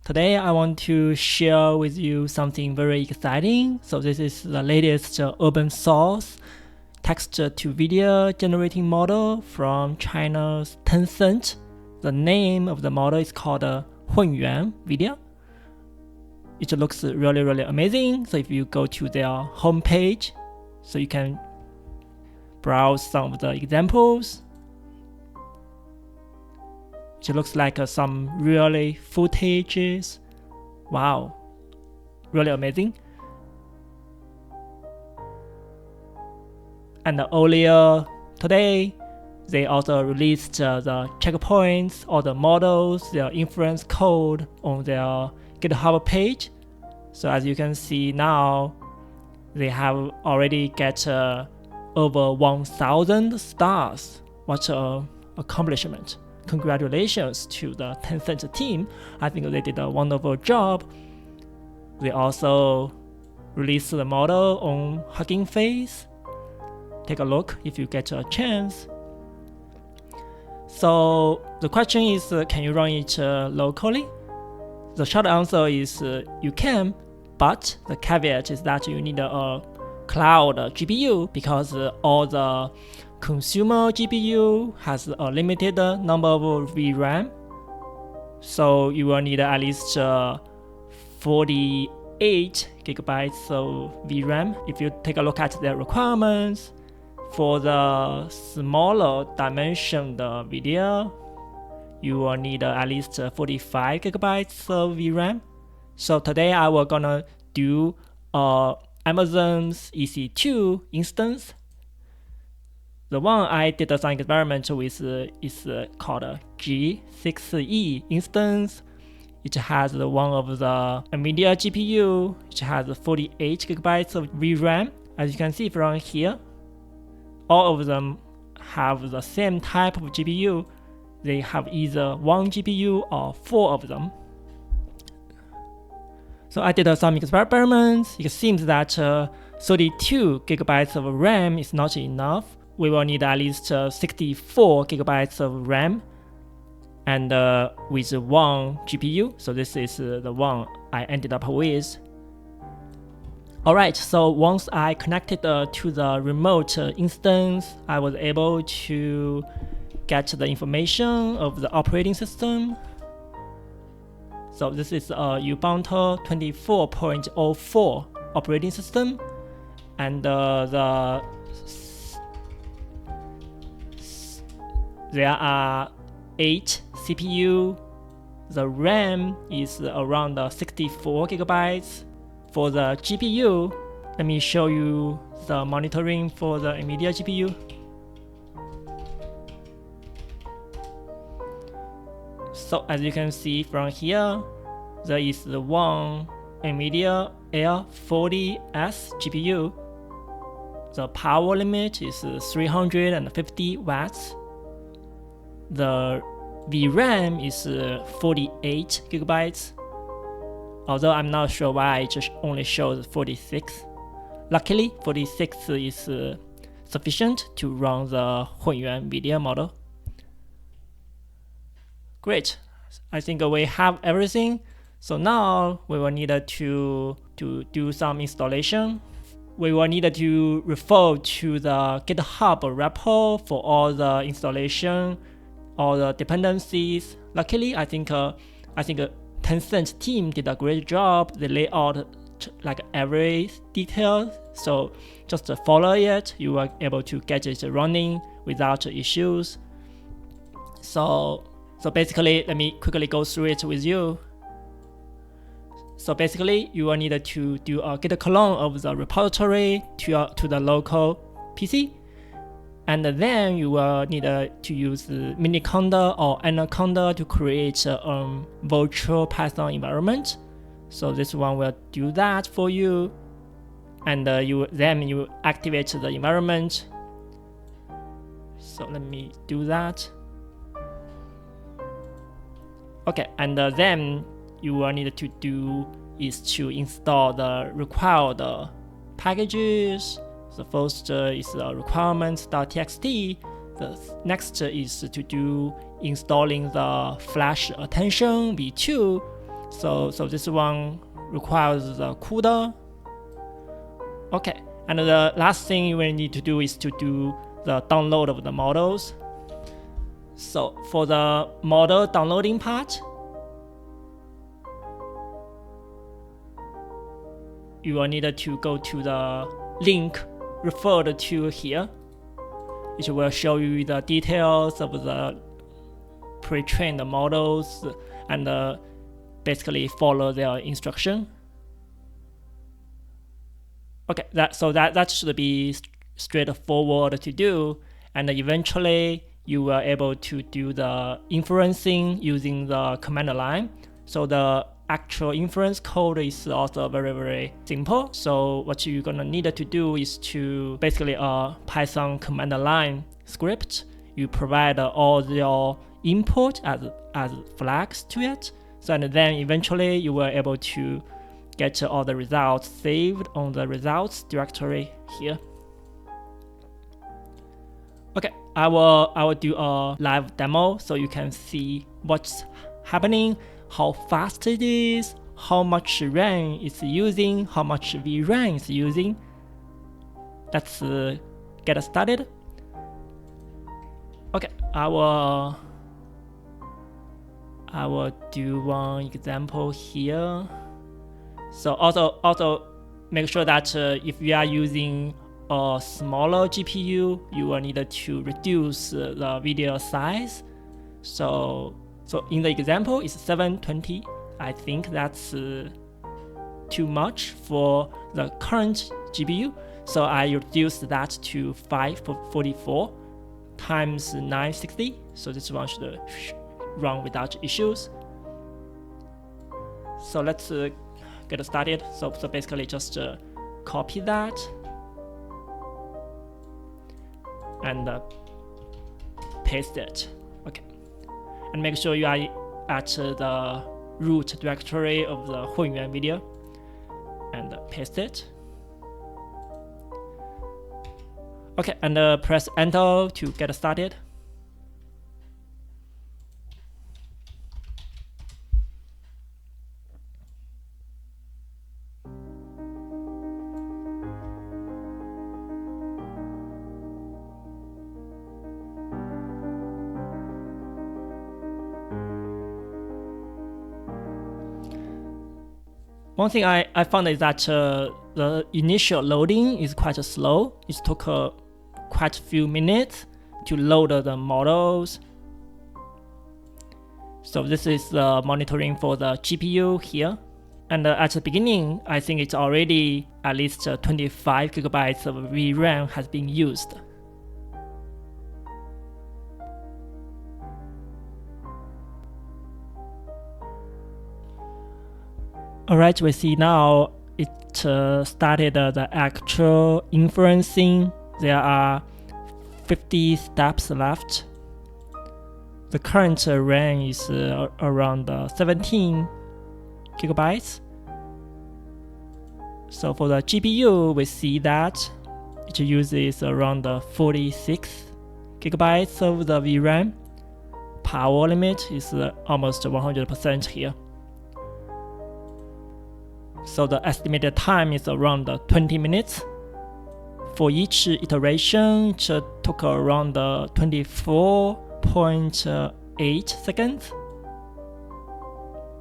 Today I want to share with you something very exciting. So this is the latest open source text to video generating model from China's Tencent. The name of the model is called HunyuanVideo. It looks really amazing. So if you go to their homepage, so you can browse some of the examples. It looks like some really footages. Wow, really amazing. And earlier today, they also released the checkpoints or the models, their inference code on their GitHub page. So as you can see now, they have already get over 1,000 stars. What an accomplishment. Congratulations to the Tencent team. I think they did a wonderful job. They also released the model on Hugging Face. Take a look if you get a chance. So the question is, can you run it locally? The short answer is you can, but the caveat is that you need a cloud GPU because all the consumer GPU has a limited number of VRAM. So you will need at least 48 gigabytes of VRAM. If you take a look at the requirements for the smaller dimensioned video, you will need at least 45 gigabytes of VRAM. So today I will gonna do Amazon's EC2 instance. The one I did some experiment with is called a G6E instance. It has one of the Nvidia GPU. It has 48 gigabytes of VRAM. As you can see from here, all of them have the same type of GPU. They have either one GPU or four of them. So I did some experiments. It seems that 32 gigabytes of RAM is not enough. We will need at least 64 gigabytes of RAM and with one GPU. So this is the one I ended up with. Alright, so once I connected to the remote instance, I was able to get the information of the operating system. So this is a Ubuntu 24.04 operating system, and there are 8 CPU. The RAM is around 64 gigabytes. For the GPU, let me show you the monitoring for the Nvidia GPU. So as you can see from here, there is the one Nvidia L40S GPU. The power limit is 350 watts. The VRAM is 48 gigabytes. Although I'm not sure why it just only shows 46. Luckily, 46 is sufficient to run the HunyuanVideo model. Great, I think we have everything. So now we will need to do some installation. We will need to refer to the GitHub repo for all the installation, all the dependencies. Luckily, I think Tencent team did a great job. They lay out like every detail. So just follow it. You are able to get it running without issues. So basically, let me quickly go through it with you. So basically, you will need to do a git clone of the repository to the local PC. And then you will need to use Miniconda or Anaconda to create a virtual Python environment. So this one will do that for you. And then you activate the environment. So let me do that. Okay, and then you will need to do is to install the required packages. The first is requirements.txt. The next is to do installing the Flash Attention v2. So this one requires the CUDA. Okay, and the last thing you will need to do is to do the download of the models. So for the model downloading part, you will need to go to the link referred to here. It will show you the details of the pre-trained models and basically follow their instruction. Okay, that should be straightforward to do, and eventually you were able to do the inferencing using the command line. So the actual inference code is also very simple. So what you're gonna need to do is to basically a Python command line script. You provide all your input as flags to it. So and then eventually you were able to get all the results saved on the results directory here. Okay, I will do a live demo so you can see what's happening, how fast it is, how much RAM it's using, how much VRAM it's using. Let's get started. Okay, I will do one example here. So also make sure that if you are using a smaller GPU, you will need to reduce the video size. So in the example, it's 720. I think that's too much for the current GPU. So I reduced that to 544 times 960. So this one should run without issues. So let's get started. So basically just copy that and paste it. Okay, and make sure you are at the root directory of the HunyuanVideo and paste it. Okay, and press enter to get started. One thing I found is that the initial loading is quite slow. It took quite a few minutes to load the models. So this is the monitoring for the GPU here. And at the beginning, I think it's already at least 25 gigabytes of VRAM has been used. Alright, we see now it started the actual inferencing. There are 50 steps left. The current RAM is around 17 gigabytes. So for the GPU, we see that it uses around 46 gigabytes of the VRAM. Power limit is almost 100% here. So the estimated time is around 20 minutes. For each iteration, it took around 24.8 seconds.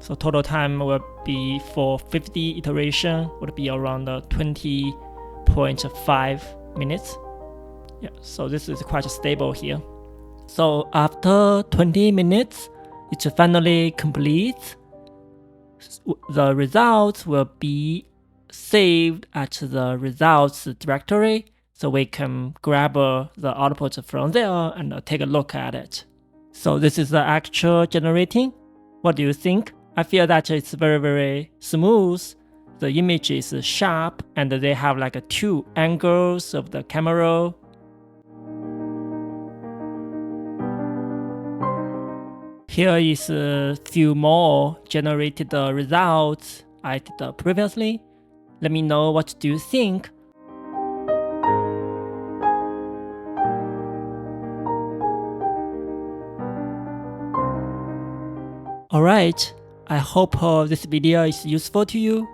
So total time will be for 50 iteration would be around 20.5 minutes. Yeah, so this is quite stable here. So after 20 minutes, it finally completes. The results will be saved at the results directory, so we can grab the output from there and take a look at it. So this is the actual generating. What do you think? I feel that it's very smooth. The image is sharp and they have like two angles of the camera. Here is a few more generated results I did previously. Let me know what do you think. Alright, I hope this video is useful to you.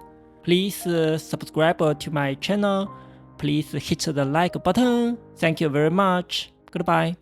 Please subscribe to my channel. Please hit the like button. Thank you very much. Goodbye.